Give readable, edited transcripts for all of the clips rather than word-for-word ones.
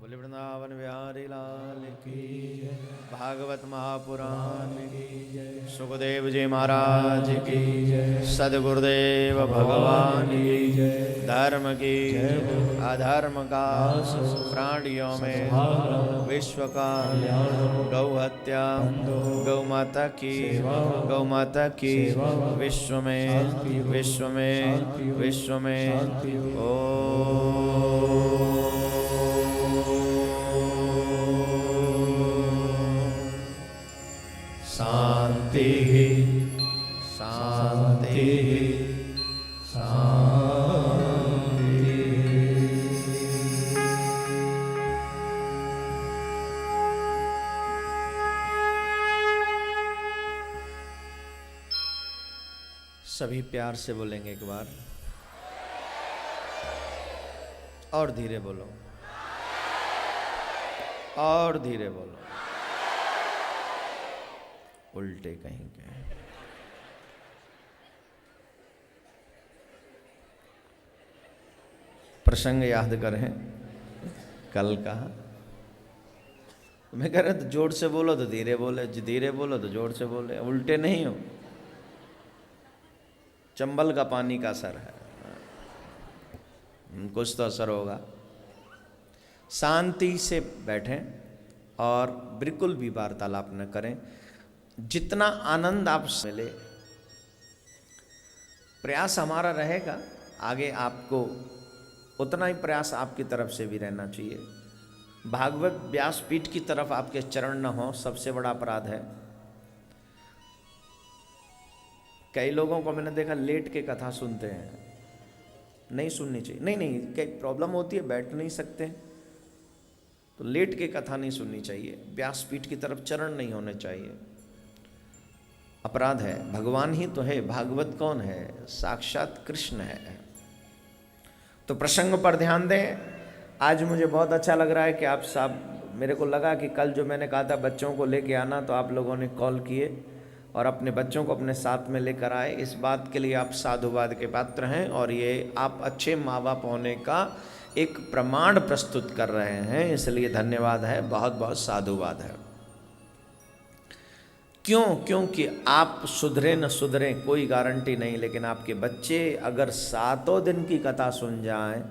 बोले वृंदावन बिहारी लाल की जय। भागवत महापुराण की जय। सुखदेव जी महाराज की जय। सद्गुरुदेव भगवान की जय। धर्म की जय। अधर्म का प्राणियों में विश्व का गौ हत्या गौ माता की विश्व में ओ शांति शांति शांति। सभी प्यार से बोलेंगे एक बार और धीरे बोलो और धीरे बोलो। उल्टे कहीं के प्रसंग याद करें कल का। मैं कह रहा तो जोर से बोलो तो धीरे बोले, धीरे बोलो तो जोर से बोले, उल्टे नहीं हो। चंबल का पानी का असर है, कुछ तो असर होगा। शांति से बैठें और बिल्कुल भी वार्तालाप न करें। जितना आनंद आप मिले प्रयास हमारा रहेगा आगे, आपको उतना ही प्रयास आपकी तरफ से भी रहना चाहिए। भागवत व्यासपीठ की तरफ आपके चरण न हो, सबसे बड़ा अपराध है। कई लोगों को मैंने देखा लेट के कथा सुनते हैं, नहीं सुननी चाहिए। नहीं कई प्रॉब्लम होती है, बैठ नहीं सकते तो लेट के कथा नहीं सुननी चाहिए। व्यासपीठ की तरफ चरण नहीं होने चाहिए, अपराध है। भगवान ही तो है, भागवत कौन है? साक्षात कृष्ण है। तो प्रसंग पर ध्यान दें। आज मुझे बहुत अच्छा लग रहा है कि आप सब, मेरे को लगा कि कल जो मैंने कहा था बच्चों को लेके आना, तो आप लोगों ने कॉल किए और अपने बच्चों को अपने साथ में लेकर आए। इस बात के लिए आप साधुवाद के पात्र हैं और ये आप अच्छे माँ बाप होने का एक प्रमाण प्रस्तुत कर रहे हैं, इसलिए धन्यवाद है, बहुत बहुत साधुवाद है। क्यों? क्योंकि आप सुधरे न सुधरे कोई गारंटी नहीं, लेकिन आपके बच्चे अगर 7 दिन की कथा सुन जाएं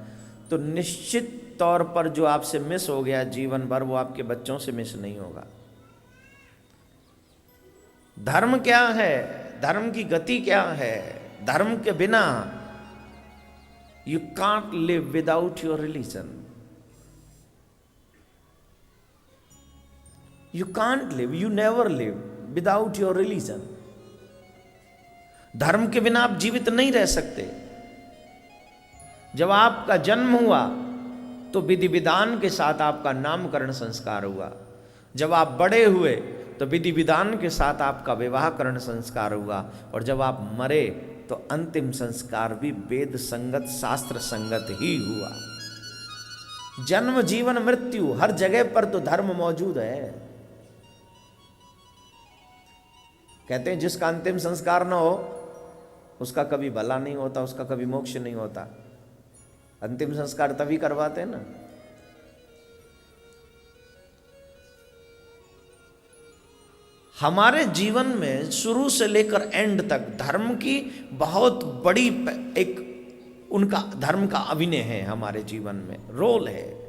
तो निश्चित तौर पर जो आपसे मिस हो गया जीवन भर, वो आपके बच्चों से मिस नहीं होगा। धर्म क्या है? धर्म की गति क्या है? धर्म के बिना you can't live without your religion. You can't live, you never live without your religion. धर्म के बिना आप जीवित नहीं रह सकते। जब आपका जन्म हुआ तो विधि विधान के साथ आपका नामकरण संस्कार हुआ। जब आप बड़े हुए तो विधि विधान के साथ आपका विवाहकरण संस्कार हुआ। और जब आप मरे तो अंतिम संस्कार भी वेद संगत शास्त्र संगत ही हुआ। जन्म जीवन मृत्यु हर जगह पर तो धर्म मौजूद है। कहते हैं जिसका अंतिम संस्कार न हो उसका कभी भला नहीं होता, उसका कभी मोक्ष नहीं होता। अंतिम संस्कार तभी करवाते हैं ना। हमारे जीवन में शुरू से लेकर एंड तक धर्म की बहुत बड़ी एक उनका धर्म का अभिनय है, हमारे जीवन में रोल है।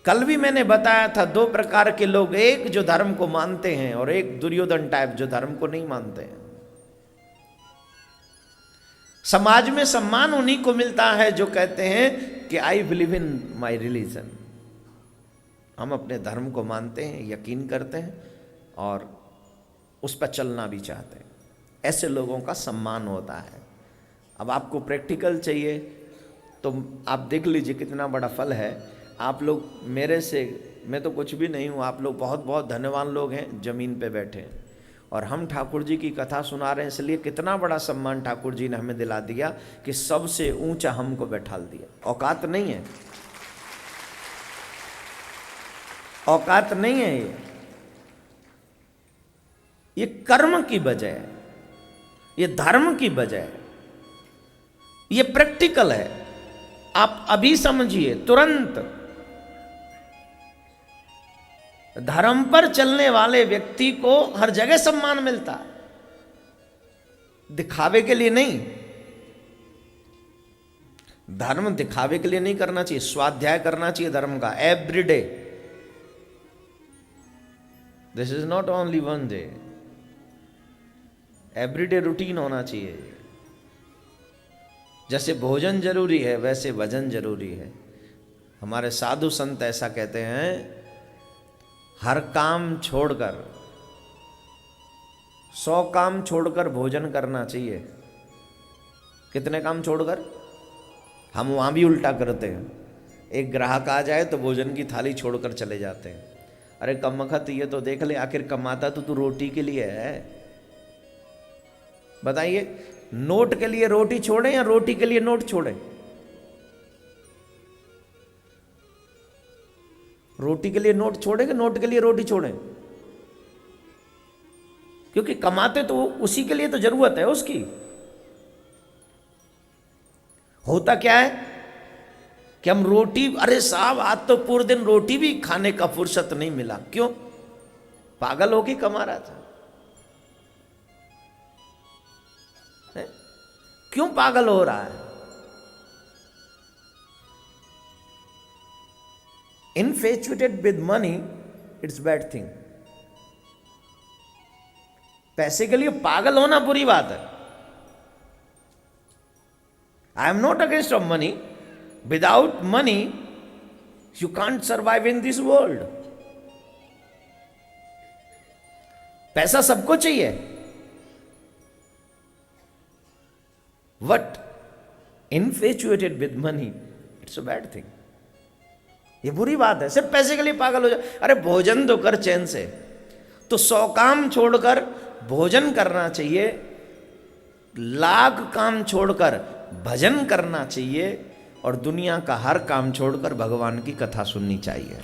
कल भी मैंने बताया था 2 प्रकार के लोग, एक जो धर्म को मानते हैं और एक दुर्योधन टाइप जो धर्म को नहीं मानते हैं। समाज में सम्मान उन्हीं को मिलता है जो कहते हैं कि I believe in my religion. हम अपने धर्म को मानते हैं, यकीन करते हैं और उस पर चलना भी चाहते हैं। ऐसे लोगों का सम्मान होता है। अब आपको प्रैक्टिकल चाहिए तो आप देख लीजिए कितना बड़ा फल है। आप लोग मेरे से, मैं तो कुछ भी नहीं हूँ, आप लोग बहुत बहुत धन्यवान लोग हैं जमीन पे बैठे हैं और हम ठाकुर जी की कथा सुना रहे हैं। इसलिए कितना बड़ा सम्मान ठाकुर जी ने हमें दिला दिया कि सबसे ऊंचा हमको बैठाल दिया। औकात नहीं है, औकात नहीं है ये कर्म की वजह है, ये धर्म की वजह है, ये प्रैक्टिकल है। आप अभी समझिए, तुरंत धर्म पर चलने वाले व्यक्ति को हर जगह सम्मान मिलता है, दिखावे के लिए नहीं। धर्म दिखावे के लिए नहीं करना चाहिए, स्वाध्याय करना चाहिए धर्म का everyday. This is not only one day, everyday routine होना चाहिए। जैसे भोजन जरूरी है वैसे भजन जरूरी है। हमारे साधु संत ऐसा कहते हैं, हर काम छोड़कर, 100 काम छोड़कर भोजन करना चाहिए। कितने काम छोड़कर? हम वहाँ भी उल्टा करते हैं। एक ग्राहक आ जाए तो भोजन की थाली छोड़कर चले जाते हैं। अरे कमबख्त, ये तो देख ले, आखिर कमाता तो तू रोटी के लिए है। बताइए, नोट के लिए रोटी छोड़े या रोटी के लिए नोट छोड़े? रोटी के लिए नोट छोड़े कि नोट के लिए रोटी छोड़े? क्योंकि कमाते तो उसी के लिए तो जरूरत है उसकी। होता क्या है कि हम रोटी, अरे साहब आज तो पूरे दिन रोटी भी खाने का फुर्सत नहीं मिला। क्यों? पागल होके कमा रहा था। है? क्यों पागल हो रहा है? Infatuated with money, it's bad thing. पैसे के लिए पागल होना बुरी बात है। I am not against of money. Without money you can't survive in this world. पैसा सबको चाहिए, but infatuated with money, it's a bad thing. ये बुरी बात है, सिर्फ पैसे के लिए पागल हो जाए। अरे भोजन तो कर चैन से। तो 100 काम छोड़कर भोजन करना चाहिए, लाख काम छोड़कर भजन करना चाहिए, और दुनिया का हर काम छोड़कर भगवान की कथा सुननी चाहिए।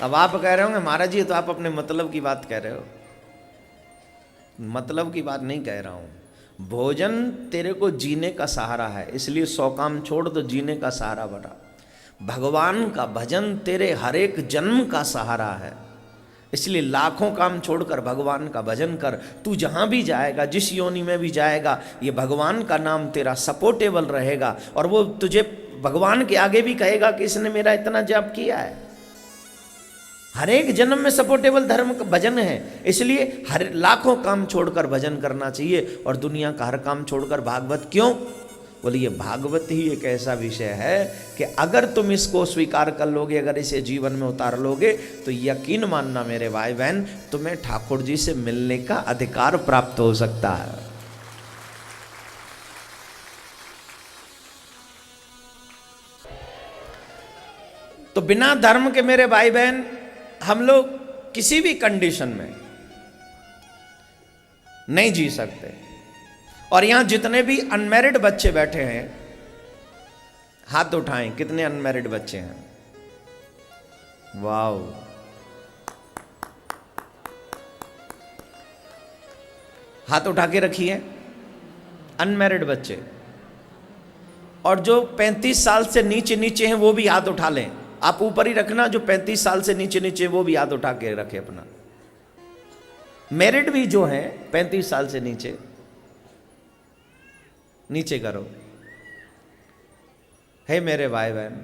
अब आप कह रहे होंगे, महाराज जी तो आप अपने मतलब की बात कह रहे हो। मतलब की बात नहीं कह रहा हूं। भोजन तेरे को जीने का सहारा है, इसलिए 100 काम छोड़ तो जीने का सहारा बना। भगवान का भजन तेरे हर एक जन्म का सहारा है, इसलिए लाखों काम छोड़कर भगवान का भजन कर। तू जहां भी जाएगा, जिस योनि में भी जाएगा, ये भगवान का नाम तेरा सपोर्टेबल रहेगा, और वो तुझे भगवान के आगे भी कहेगा कि इसने मेरा इतना जप किया है। हर एक जन्म में सपोर्टेबल धर्म का भजन है, इसलिए हर लाखों काम छोड़कर भजन करना चाहिए, और दुनिया का हर काम छोड़कर भागवत। क्यों? बोले ये भागवत ही एक ऐसा विषय है कि अगर तुम इसको स्वीकार कर लोगे, अगर इसे जीवन में उतार लोगे, तो यकीन मानना मेरे भाई बहन, तुम्हें ठाकुर जी से मिलने का अधिकार प्राप्त हो सकता है। तो बिना धर्म के मेरे भाई बहन हम लोग किसी भी कंडीशन में नहीं जी सकते। और यहां जितने भी अनमैरिड बच्चे बैठे हैं, हाथ उठाएं, कितने अनमैरिड बच्चे हैं? वाओ, हाथ उठा के रखिए अनमैरिड बच्चे। और जो 35 साल से नीचे नीचे हैं वो भी हाथ उठा लें। आप ऊपर ही रखना, जो 35 साल से नीचे नीचे वो भी हाथ उठा के रखे अपना। मैरिड भी जो हैं 35 साल से नीचे, नीचे करो। हे मेरे भाई बहन,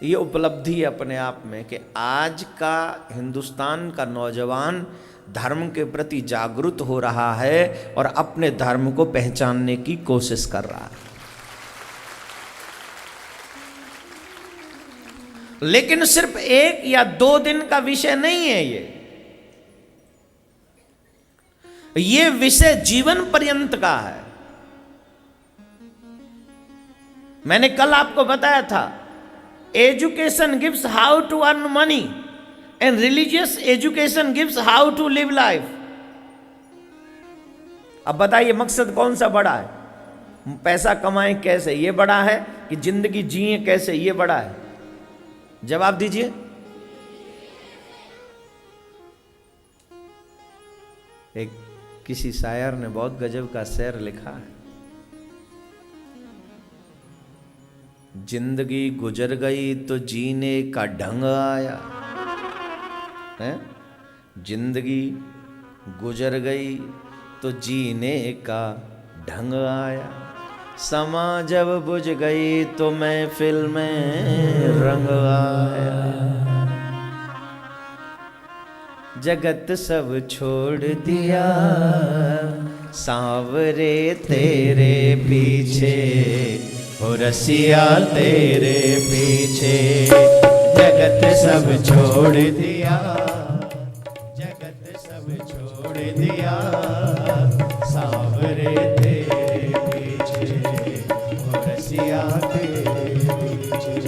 ये उपलब्धि है अपने आप में कि आज का हिंदुस्तान का नौजवान धर्म के प्रति जागरूक हो रहा है और अपने धर्म को पहचानने की कोशिश कर रहा है। लेकिन सिर्फ 1 या 2 दिन का विषय नहीं है ये विषय जीवन पर्यंत का है। मैंने कल आपको बताया था, education gives how to earn money and religious education gives how to live life. अब बताइए मकसद कौन सा बड़ा है? पैसा कमाएं कैसे, ये बड़ा है कि जिंदगी जिए कैसे, ये बड़ा है? जवाब दीजिए। एक किसी शायर ने बहुत गजब का शेर लिखा है, जिंदगी गुजर गई तो जीने का ढंग आया है। जिंदगी गुजर गई तो जीने का ढंग आया, समा जब बुझ गई तो महफिल में रंग आया। जगत सब छोड़ दिया सांवरे तेरे पीछे, हो रसिया तेरे पीछे। जगत सब छोड़ दिया, जगत सब छोड़ दिया सांवरे तेरे पीछे, हो रसिया तेरे पीछे।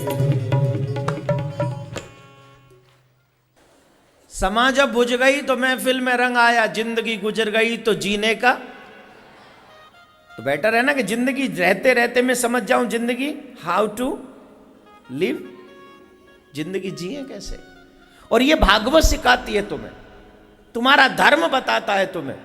समा जब बुझ गई तो महफिल में रंग आया, जिंदगी गुजर गई तो जीने का। तो बेटर है ना कि जिंदगी रहते रहते मैं समझ जाऊं जिंदगी हाउ टू लिव, जिंदगी जिए कैसे। और ये भागवत सिखाती है तुम्हें, तुम्हारा धर्म बताता है तुम्हें।